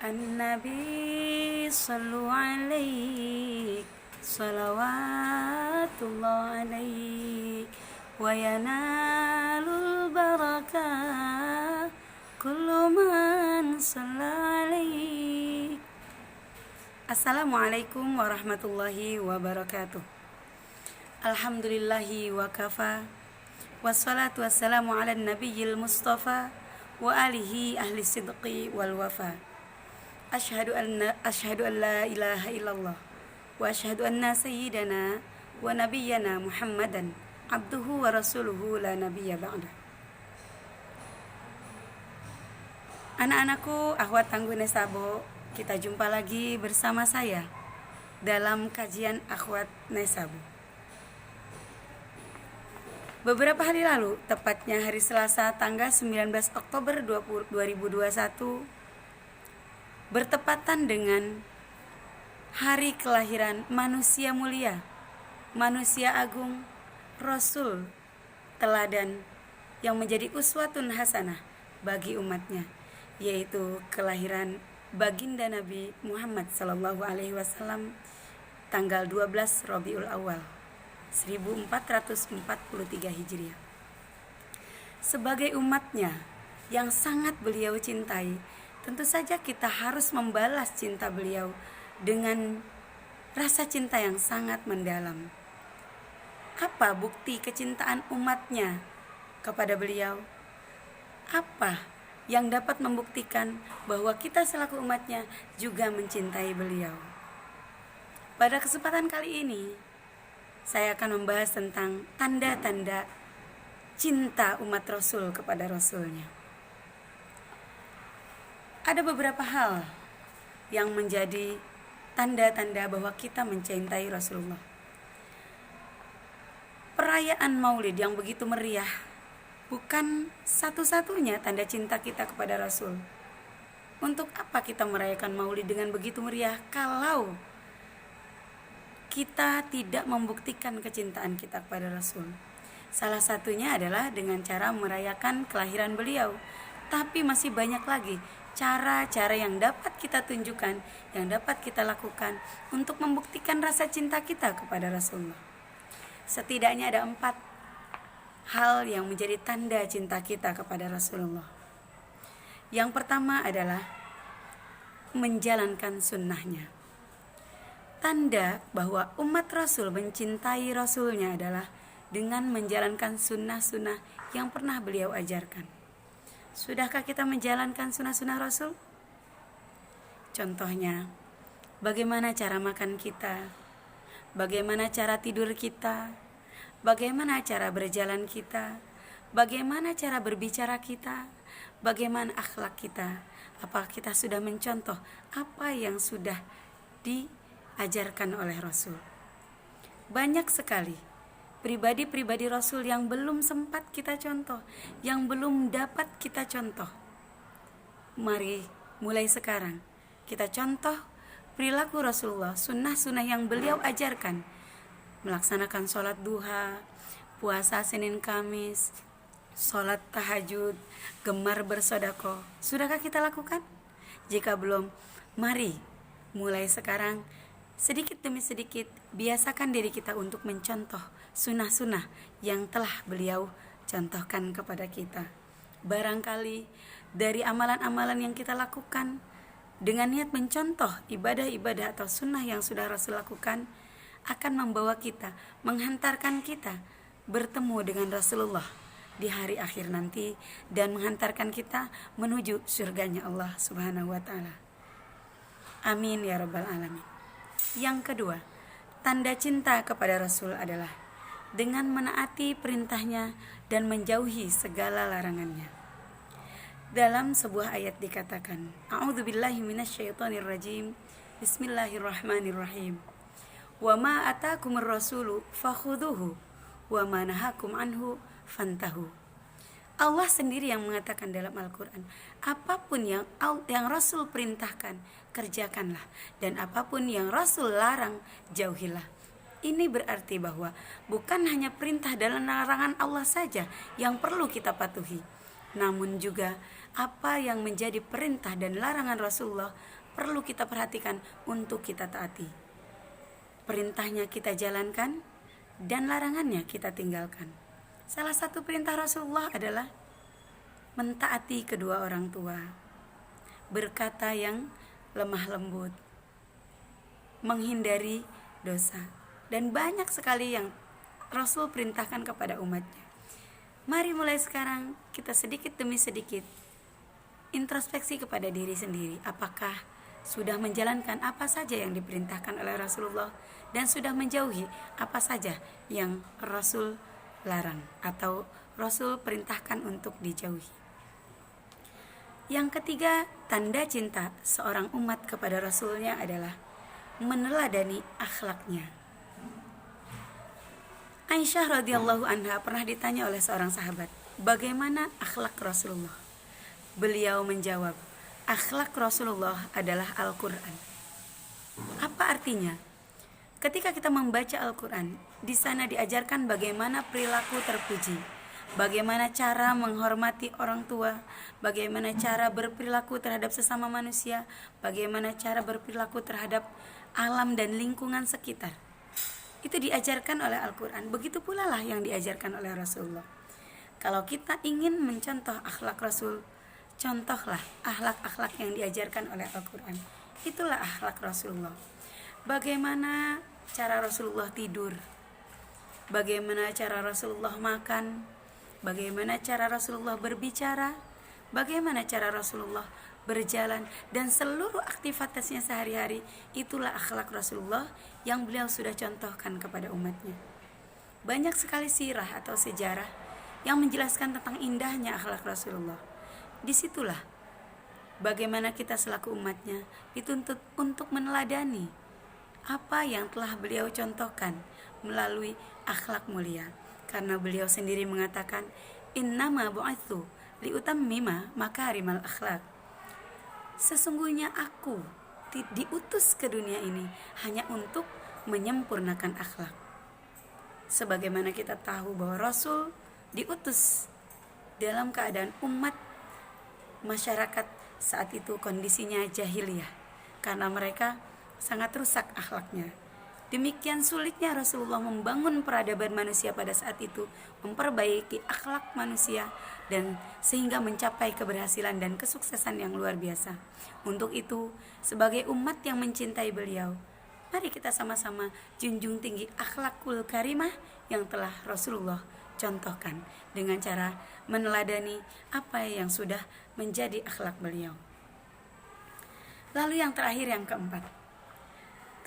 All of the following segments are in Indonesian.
النبي صلوا عليك صلوات الله عليك وينال البركة كل من صلى عليك. Assalamualaikum warahmatullahi wabarakatuh. Alhamdulillahi wa kafa, wassalatu wassalamu ala nabiyil mustafa wa alihi ahli sidqi wal wafa. Asyhadu an la ilaha illallah wa asyhadu anna sayyidana wa nabiyyana Muhammadan abduhu wa rasuluhu la nabiyya ba'da. Anak-anakku, akhwat Tangguh Nesabo, kita jumpa lagi bersama saya dalam kajian akhwat Nesabo. Beberapa hari lalu, tepatnya hari Selasa tanggal 19 Oktober 2021, bertepatan dengan hari kelahiran manusia mulia, manusia agung, Rasul teladan yang menjadi uswatun hasanah bagi umatnya, yaitu kelahiran baginda Nabi Muhammad SAW tanggal 12 Rabiul Awal 1443 Hijriah. Sebagai umatnya yang sangat beliau cintai, tentu saja kita harus membalas cinta beliau dengan rasa cinta yang sangat mendalam. Apa bukti kecintaan umatnya kepada beliau? Apa yang dapat membuktikan bahwa kita selaku umatnya juga mencintai beliau? Pada kesempatan kali ini, saya akan membahas tentang tanda-tanda cinta umat Rasul kepada Rasulnya. Ada beberapa hal yang menjadi tanda-tanda bahwa kita mencintai Rasulullah. Perayaan Maulid yang begitu meriah bukan satu-satunya tanda cinta kita kepada Rasul. Untuk apa kita merayakan Maulid dengan begitu meriah kalau kita tidak membuktikan kecintaan kita kepada Rasul? Salah satunya adalah dengan cara merayakan kelahiran beliau. Tapi masih banyak lagi cara-cara yang dapat kita tunjukkan, yang dapat kita lakukan untuk membuktikan rasa cinta kita kepada Rasulullah. Setidaknya ada 4 hal yang menjadi tanda cinta kita kepada Rasulullah. Yang pertama adalah menjalankan sunnahnya. Tanda bahwa umat Rasul mencintai Rasulnya adalah dengan menjalankan sunnah-sunnah yang pernah beliau ajarkan. Sudahkah kita menjalankan sunnah-sunnah Rasul? Contohnya, bagaimana cara makan kita, bagaimana cara tidur kita, bagaimana cara berjalan kita, bagaimana cara berbicara kita, bagaimana akhlak kita. Apakah kita sudah mencontoh apa yang sudah diajarkan oleh Rasul? Banyak sekali pribadi-pribadi Rasul yang belum sempat kita contoh, yang belum dapat kita contoh. Mari mulai sekarang kita contoh perilaku Rasulullah, sunnah-sunnah yang beliau ajarkan. Melaksanakan sholat duha, puasa Senin Kamis, sholat tahajud, gemar bersedekah. Sudahkah kita lakukan? Jika belum, mari mulai sekarang sedikit demi sedikit biasakan diri kita untuk mencontoh sunnah-sunnah yang telah beliau contohkan kepada kita. Barangkali dari amalan-amalan yang kita lakukan dengan niat mencontoh ibadah-ibadah atau sunnah yang sudah Rasul lakukan akan membawa kita, menghantarkan kita bertemu dengan Rasulullah di hari akhir nanti dan menghantarkan kita menuju surganya Allah Subhanahu wa taala. Amin ya rabbal alamin. Yang kedua, tanda cinta kepada Rasul adalah dengan menaati perintahnya dan menjauhi segala larangannya. Dalam sebuah ayat dikatakan, A'udzubillahi minasyaitonirrajim, Bismillahirrahmanirrahim. Wa ma atakumur rasulu fakhuduhu wa ma nahakum anhu fantahu. Allah sendiri yang mengatakan dalam Al-Quran, apapun yang Rasul perintahkan, kerjakanlah. Dan apapun yang Rasul larang, jauhilah. Ini berarti bahwa bukan hanya perintah dan larangan Allah saja yang perlu kita patuhi, namun juga apa yang menjadi perintah dan larangan Rasulullah perlu kita perhatikan untuk kita taati. Perintahnya kita jalankan dan larangannya kita tinggalkan. Salah satu perintah Rasulullah adalah mentaati kedua orang tua, berkata yang lemah lembut, menghindari dosa, dan banyak sekali yang Rasul perintahkan kepada umatnya. Mari mulai sekarang kita sedikit demi sedikit introspeksi kepada diri sendiri. Apakah sudah menjalankan apa saja yang diperintahkan oleh Rasulullah dan sudah menjauhi apa saja yang Rasul larang atau Rasul perintahkan untuk dijauhi. Yang ketiga, tanda cinta seorang umat kepada Rasulnya adalah meneladani akhlaknya. Aisyah radhiyallahu anha pernah ditanya oleh seorang sahabat, bagaimana akhlak Rasulullah? Beliau menjawab, akhlak Rasulullah adalah Al-Quran. Apa artinya? Ketika kita membaca Al-Quran, di sana diajarkan bagaimana perilaku terpuji, bagaimana cara menghormati orang tua, bagaimana cara berperilaku terhadap sesama manusia, bagaimana cara berperilaku terhadap alam dan lingkungan sekitar. Itu diajarkan oleh Al-Quran. Begitu pula lah yang diajarkan oleh Rasulullah. Kalau kita ingin mencontoh akhlak Rasul, contohlah akhlak-akhlak yang diajarkan oleh Al-Quran. Itulah akhlak Rasulullah. Bagaimana cara Rasulullah tidur, bagaimana cara Rasulullah makan, bagaimana cara Rasulullah berbicara, bagaimana cara Rasulullah berjalan, dan seluruh aktivitasnya sehari-hari. Itulah akhlak Rasulullah yang beliau sudah contohkan kepada umatnya. Banyak sekali sirah atau sejarah yang menjelaskan tentang indahnya akhlak Rasulullah. Disitulah bagaimana kita selaku umatnya dituntut untuk meneladani apa yang telah beliau contohkan melalui akhlak mulia. Karena beliau sendiri mengatakan, innama bu'itsu liutammima makarimal akhlak. Sesungguhnya aku diutus ke dunia ini hanya untuk menyempurnakan akhlak. Sebagaimana kita tahu bahwa Rasul diutus dalam keadaan umat masyarakat saat itu kondisinya jahiliyah, karena mereka sangat rusak akhlaknya. Demikian sulitnya Rasulullah membangun peradaban manusia pada saat itu, memperbaiki akhlak manusia, dan sehingga mencapai keberhasilan dan kesuksesan yang luar biasa. Untuk itu, sebagai umat yang mencintai beliau, mari kita sama-sama junjung tinggi akhlakul karimah yang telah Rasulullah contohkan dengan cara meneladani apa yang sudah menjadi akhlak beliau. Lalu yang terakhir, yang keempat,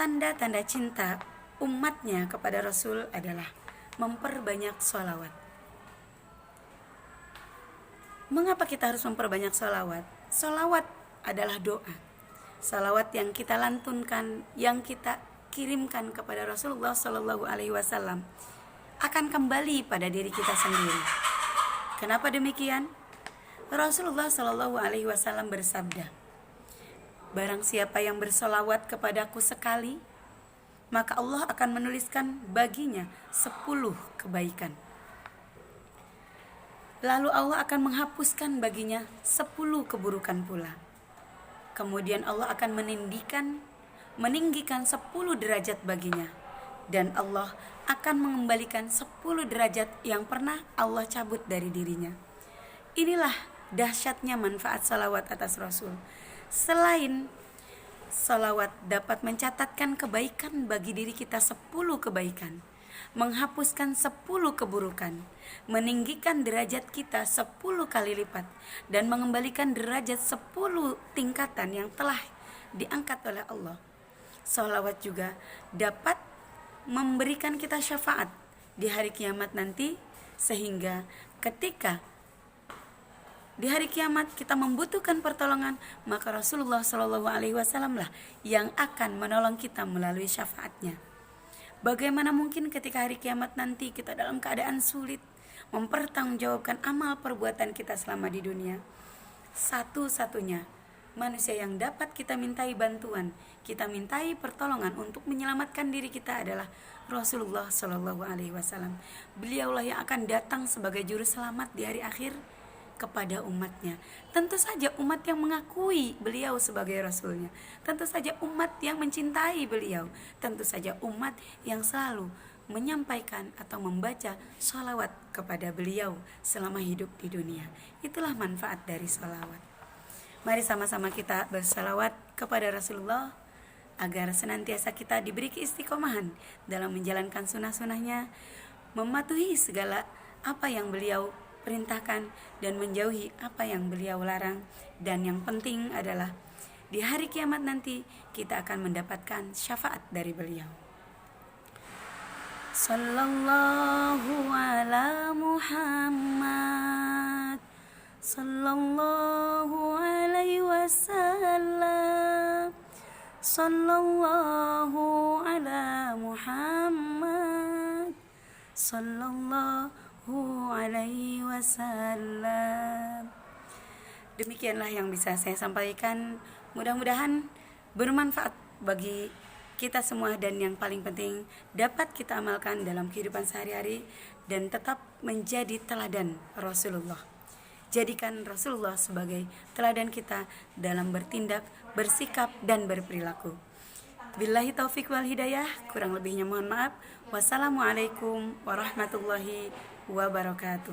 tanda-tanda cinta umatnya kepada Rasul adalah memperbanyak sholawat. Mengapa kita harus memperbanyak sholawat? Sholawat adalah doa. Sholawat yang kita lantunkan, yang kita kirimkan kepada Rasulullah Shallallahu Alaihi Wasallam akan kembali pada diri kita sendiri. Kenapa demikian? Rasulullah Shallallahu Alaihi Wasallam bersabda, barang siapa yang bersolawat kepadaku sekali, maka Allah akan menuliskan baginya 10 kebaikan. Lalu Allah akan menghapuskan baginya 10 keburukan pula. Kemudian Allah akan meninggikan 10 derajat baginya. Dan Allah akan mengembalikan 10 derajat yang pernah Allah cabut dari dirinya. Inilah dahsyatnya manfaat salawat atas Rasul. Selain salawat dapat mencatatkan kebaikan bagi diri kita 10 kebaikan, menghapuskan 10 keburukan, meninggikan derajat kita 10 kali lipat, dan mengembalikan derajat 10 tingkatan yang telah diangkat oleh Allah. Salawat juga dapat memberikan kita syafaat di hari kiamat nanti, sehingga ketika di hari kiamat kita membutuhkan pertolongan, maka Rasulullah Shallallahu Alaihi Wasallam lah yang akan menolong kita melalui syafaatnya. Bagaimana mungkin ketika hari kiamat nanti kita dalam keadaan sulit mempertanggungjawabkan amal perbuatan kita selama di dunia? Satu-satunya manusia yang dapat kita mintai bantuan, kita mintai pertolongan untuk menyelamatkan diri kita adalah Rasulullah Shallallahu Alaihi Wasallam. Beliaulah yang akan datang sebagai juru selamat di hari akhir, kepada umatnya. Tentu saja umat yang mengakui beliau sebagai rasulnya. Tentu saja umat yang mencintai beliau. Tentu saja umat yang selalu menyampaikan atau membaca sholawat kepada beliau selama hidup di dunia. Itulah manfaat dari sholawat. Mari sama-sama kita bersalawat kepada Rasulullah agar senantiasa kita diberi keistiqomahan dalam menjalankan sunnah-sunnahnya, mematuhi segala apa yang beliau perintahkan dan menjauhi apa yang beliau larang. Dan yang penting adalah di hari kiamat nanti kita akan mendapatkan syafaat dari beliau. Sallallahu ala Muhammad, sallallahu alaihi wasallam, sallallahu ala Muhammad, sallallahu alaihi wasallam. Demikianlah yang bisa saya sampaikan. Mudah-mudahan bermanfaat bagi kita semua, dan yang paling penting dapat kita amalkan dalam kehidupan sehari-hari dan tetap menjadi teladan Rasulullah. Jadikan Rasulullah sebagai teladan kita dalam bertindak, bersikap, dan berperilaku. Billahi taufik wal hidayah, kurang lebihnya mohon maaf. Wassalamualaikum warahmatullahi wabarakatuh.